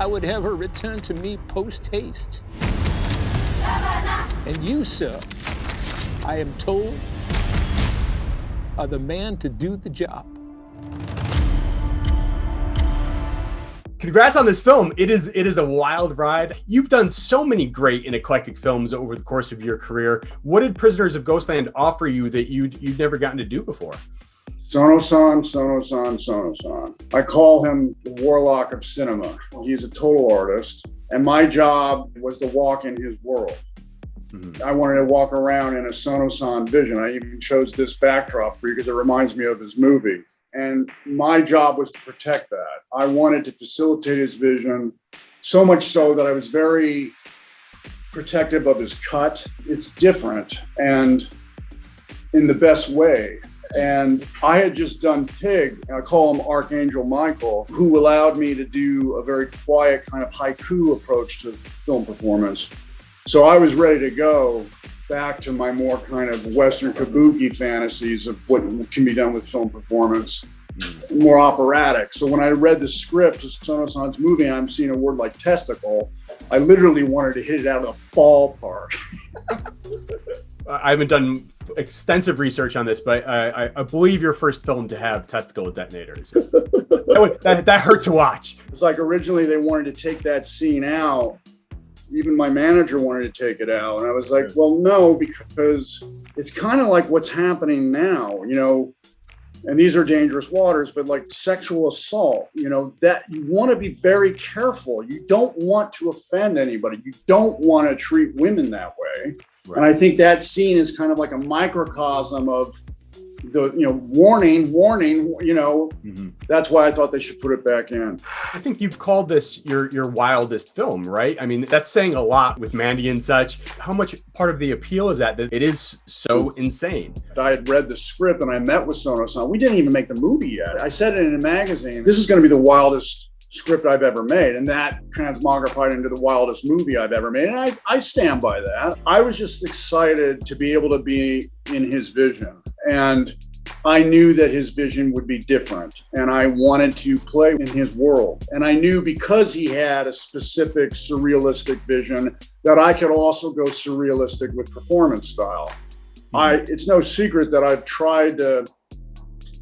I would have her return to me post-haste. And you, sir, I am told, are the man to do the job. Congrats on this film. It is a wild ride. You've done so many great and eclectic films over the course of your career. What did Prisoners of Ghostland offer you that you'd never gotten to do before? Sono Sono, Sono Sono, Sono Sono. I call him the warlock of cinema. He's a total artist, and my job was to walk in his world. Mm-hmm. I wanted to walk around in a Sono Sono vision. I even chose this backdrop for you because it reminds me of his movie. And my job was to protect that. I wanted to facilitate his vision, so much so that I was very protective of his cut. It's different and in the best way. And I had just done Pig, and I call him Archangel Michael, who allowed me to do a very quiet kind of haiku approach to film performance. So I was ready to go back to my more kind of Western kabuki fantasies of what can be done with film performance, more operatic. So when I read the script of Sono Sono's movie, and I'm seeing a word like testicle, I literally wanted to hit it out of the ballpark. I haven't done extensive research on this, but I believe your first film to have testicle detonators. that hurt to watch. It's like originally they wanted to take that scene out. Even my manager wanted to take it out. And I was like, well, no, because it's kind of like what's happening now, you know, and these are dangerous waters, but like sexual assault, you know, that you want to be very careful. You don't want to offend anybody. You don't want to treat women that way. Right. And I think that scene is kind of like a microcosm of the, you know, warning, you know, That's why I thought they should put it back in. I think you've called this your wildest film, right? I mean, that's saying a lot with Mandy and such. How much part of the appeal is that it is so insane? I had read the script and I met with Sono Sono. We didn't even make the movie yet. I said it in a magazine, this is going to be the wildest script I've ever made. And that transmogrified into the wildest movie I've ever made. And I stand by that. I was just excited to be able to be in his vision. And I knew that his vision would be different, and I wanted to play in his world. And I knew because he had a specific surrealistic vision that I could also go surrealistic with performance style. It's no secret that I've tried to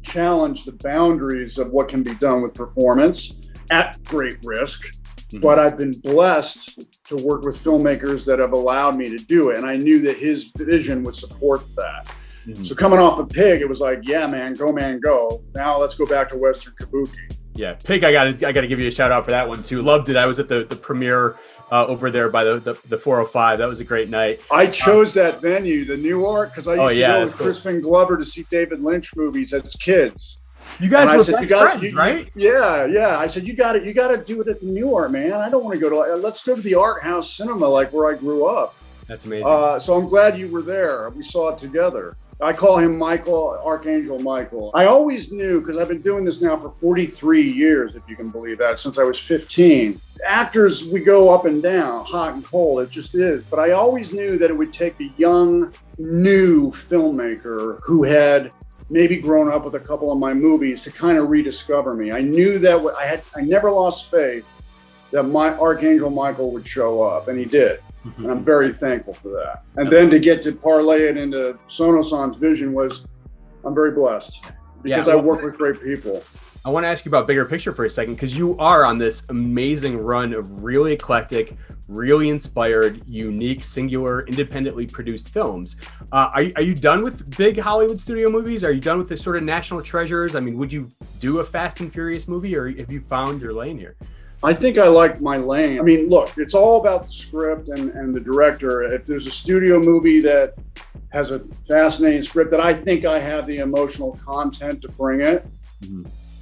challenge the boundaries of what can be done with performance at great risk, but I've been blessed to work with filmmakers that have allowed me to do it. And I knew that his vision would support that. So coming off of Pig, it was like, yeah, man, go. Now let's go back to Western kabuki. Yeah, Pig, I gotta give you a shout out for that one too. Loved it. I was at the premiere over there by the 405. That was a great night. I chose that venue, the Newark, because I used to go with Crispin Glover to see David Lynch movies as kids. You guys were best friends, right? Yeah. I said, you got to do it at the Newark, man. I don't want to go to, let's go to the art house cinema, like where I grew up. That's amazing. So I'm glad you were there. We saw it together. I call him Michael, Archangel Michael. I always knew, because I've been doing this now for 43 years, if you can believe that, since I was 15. Actors, we go up and down, hot and cold, it just is. But I always knew that it would take a young, new filmmaker who had maybe grown up with a couple of my movies to kind of rediscover me. I knew that I never lost faith that my Archangel Michael would show up, and he did. And I'm very thankful for that. And then to get to parlay it into Sono Sono's vision I'm very blessed because I work with great people. I want to ask you about bigger picture for a second, because you are on this amazing run of really eclectic, really inspired, unique, singular, independently produced films. Are you done with big Hollywood studio movies? Are you done with this sort of national treasures? I mean, would you do a Fast and Furious movie, or have you found your lane here? I think I like my lane. I mean, look, it's all about the script and the director. If there's a studio movie that has a fascinating script that I think I have the emotional content to bring it,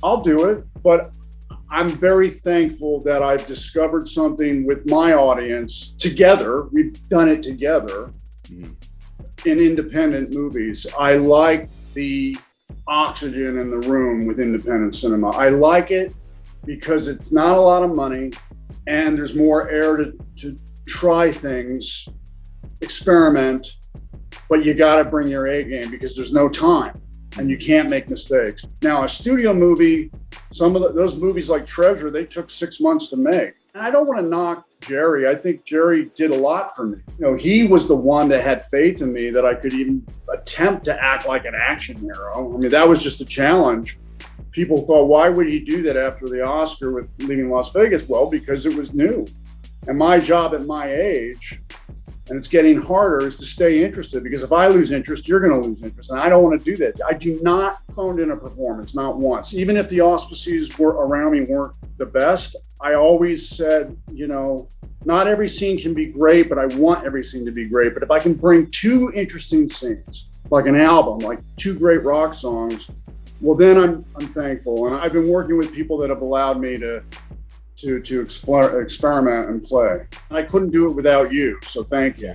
I'll do it. But I'm very thankful that I've discovered something with my audience together. We've done it together in independent movies. I like the oxygen in the room with independent cinema. I like it because it's not a lot of money and there's more air to try things, experiment, but you got to bring your A game because there's no time and you can't make mistakes. Now, a studio movie, some of those movies like Treasure, they took 6 months to make. I don't want to knock Jerry. I think Jerry did a lot for me. He was the one that had faith in me that I could even attempt to act like an action hero. I mean, that was just a challenge. People thought, why would he do that after the Oscar with Leaving Las Vegas? Well, because it was new. And my job at my age, and it's getting harder, is to stay interested, because if I lose interest, you're going to lose interest. And I don't want to do that. I do not phone in a performance, not once. Even if the auspices around me weren't the best, I always said, not every scene can be great, but I want every scene to be great. But if I can bring two interesting scenes, like an album, like two great rock songs, well, then I'm thankful. And I've been working with people that have allowed me to experiment and play. I couldn't do it without you, so thank you.